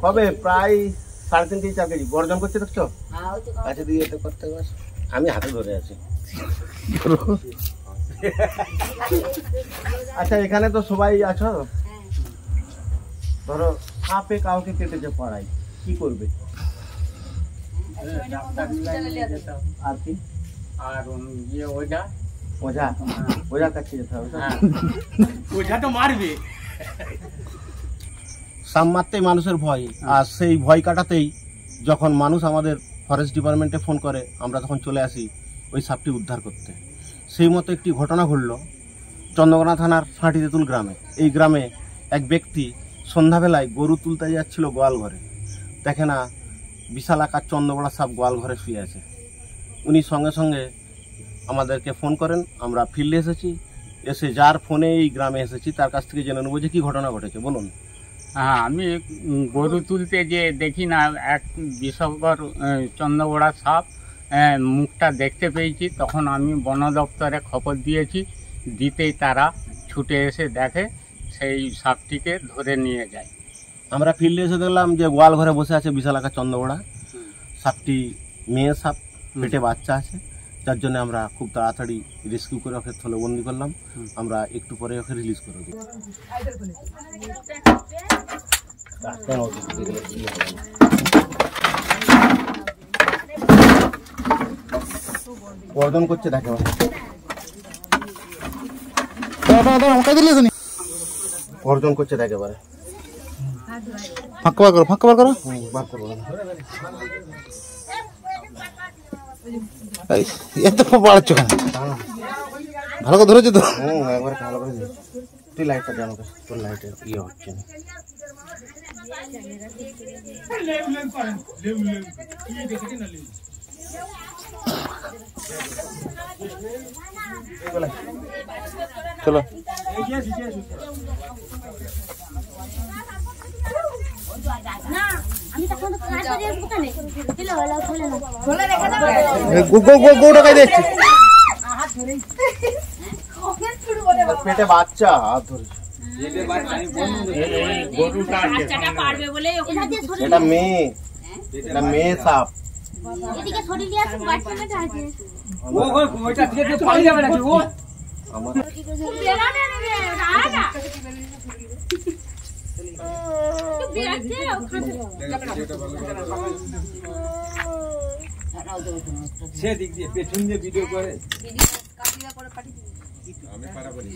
হবে প্রায় 3.5 KG 4 KG গর্জন করছে দেখছো কাছে দিয়ে এটা করতে পারছ আমি হাতে ধরে আছি আচ্ছা এখানে তো সবাই আছো ধরো সাপে কাউকে কেটেছে পাড়ায় কি করবে আর কি আর ইয়ে ওইটা ওঝা ওঝার কাছে যেতে হবে ওঝা তো মারবে সাপ মারতেই মানুষের ভয় আর সেই ভয় কাটাতেই যখন মানুষ আমাদের ফরেস্ট ডিপার্টমেন্টে ফোন করে আমরা তখন চলে আসি ওই সাপটি উদ্ধার করতে সেই মতো একটি ঘটনা ঘটল চন্দ্রকোনা থানার ফাঁটি তেঁতুল গ্রামে এই গ্রামে এক ব্যক্তি সন্ধ্যাবেলায় গরু তুলতে যাচ্ছিল গোয়াল ঘরে দেখে না বিশাল আকার চন্দ্রবড়া সাপ গোয়াল ঘরে শুয়ে আছে উনি সঙ্গে সঙ্গে আমাদেরকে ফোন করেন আমরা ফিল্ডে এসেছি এসে যার ফোনে এই গ্রামে এসেছি তার কাছ থেকে জেনে নেবো যে কী ঘটনা ঘটেছে বলুন হ্যাঁ আমি গরু তুলতে যে দেখি না এক বিষকর চন্দ্রবড়া সাপ মুখটা দেখতে পেয়েছি তখন আমি বন দপ্তরে খবর দিয়েছি দিতেই তারা ছুটে এসে দেখে সেই সাপটিকে ধরে নিয়ে যায় আমরা ফিল্ডে এসে দেখলাম যে গোয়াল ঘরে বসে আছে বিশাল আকার চন্দ্রবড়া সাপটি মেয়ে সাপ পেটে বাচ্চা আছে যার জন্য আমরা খুব তাড়াতাড়ি রেস্কিউ করে ওকে থলে বন্দি করলাম আমরা একটু পরে ওকে রিলিজ করে দিই গর্জন করছে দেখে গর্জন করছে দেখে এবারে ফাঁকা বার করো ফাঁকা বার করো বার করবো এত বাড়াচ্ছ কেন ভালো করে ধরেছো তো একবার ভালো করে তুই লাইটটা দে আমাকে তোর লাইটের ইয়ে হচ্ছে না চলো গৌটাকাই দেখছি পেটে বাচ্চা হাত ধরেছে এটা মেয়ে এটা মেয়ে সাপ সেদিক দিয়ে পেছন দিয়ে ভিডিও করে আমি পারা করি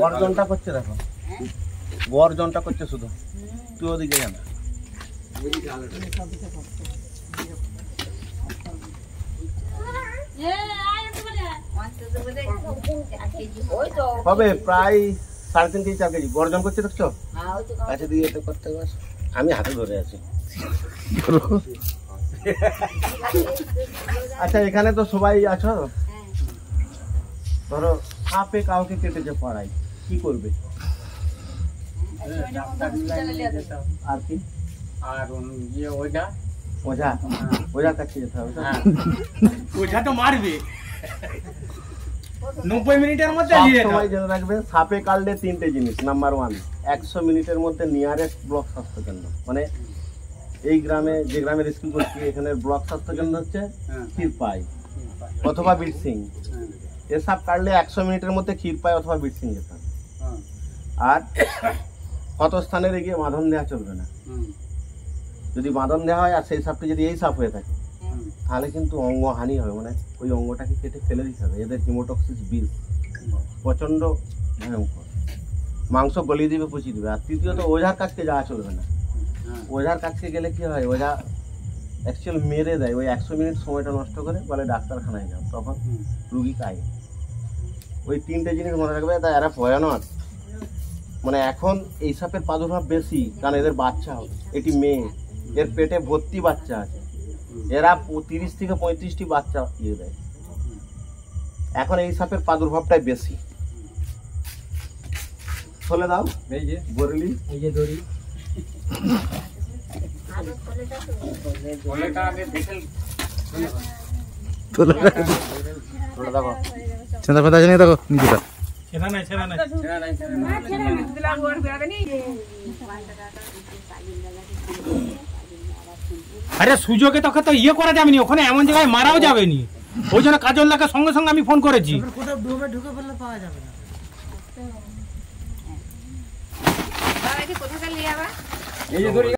গর্জনটা করছে দেখো গর্জনটা করছে শুধু তুই ওদিকে জানা হবে প্রায় 3.5 কেজি 4 কেজি গর্জন করছে দেখছো কাছে দিয়ে এটা করতে পারছ আমি হাতে ধরে আছি আচ্ছা এখানে তো সবাই আছো ধরো সাপে কাউকে কেটেছে পাড়ায় কি করবে আর কি আর ইয়ে ওইটা ওঝা ওঝার কাছে যেতে হবে ওঝা তো মারবে 90 মিনিটের মধ্যে সবাই জেনে রাখবে সাপে কাটলে 3টে জিনিস নাম্বার 1 100 মিনিটের মধ্যে নিয়ারেস্ট ব্লক স্বাস্থ্য কেন্দ্র মানে এই গ্রামে যে গ্রামে রেস্কিউ করছি এখানে ব্লক স্বাস্থ্য কেন্দ্র হচ্ছে ক্ষীরপাই অথবা বীরসিং এ সাপ কাটলে 100 মিনিটের মধ্যে ক্ষীরপাই অথবা বীরসিং যেতে হবে আর কত স্থানে গিয়ে বাঁধন দেওয়া চলবে না যদি বাঁধন দেওয়া হয় আর সেই সাপটি যদি এই সাপ হয়ে থাকে তাহলে কিন্তু অঙ্গহানি হবে মানে ওই অঙ্গটাকে কেটে ফেলে দিতে হবে এদের হিমোটক্সিস বিষ প্রচণ্ড ভয়ঙ্কর মাংস গলিয়ে দিবে পচিয়ে দিবে আর তৃতীয়ত ওঝার কাছকে যাওয়া চলবে না ওঝার কাছকে গেলে কি হয় ওঝা অ্যাকচুয়াল মেরে দেয় ওই 100 মিনিট সময়টা নষ্ট করে বলে ডাক্তারখানায় যাও তখন রুগী খায় ওই 3টে জিনিস মনে রাখবে তাই এরা ভয়ানক মানে এখন এই সাপের প্রাদুর্ভাব বেশি কারণ এদের বাচ্চা হবে এটি মেয়ে এর পেটে ভর্তি বাচ্চা আছে এরা 30 থেকে 35টি বাচ্চা দিয়ে দেয় এখন এই সাপের প্রাদুর্ভাবটাই বেশি থলে দাও এই যে বরলি এই যে দড়ি বলেটা আগে দেখে তোলা থলে দেখো চেঁদা ফেদা আছে নাকি দেখো নিচেটা আরে সুযোগে তোকে তো ইয়ে করা যাবে নি, ওখানে এমন জায়গায় মারাও যাবে নি, ওই জন্য কাজলদাকে সঙ্গে সঙ্গে আমি ফোন করেছি। এই যে দড়ি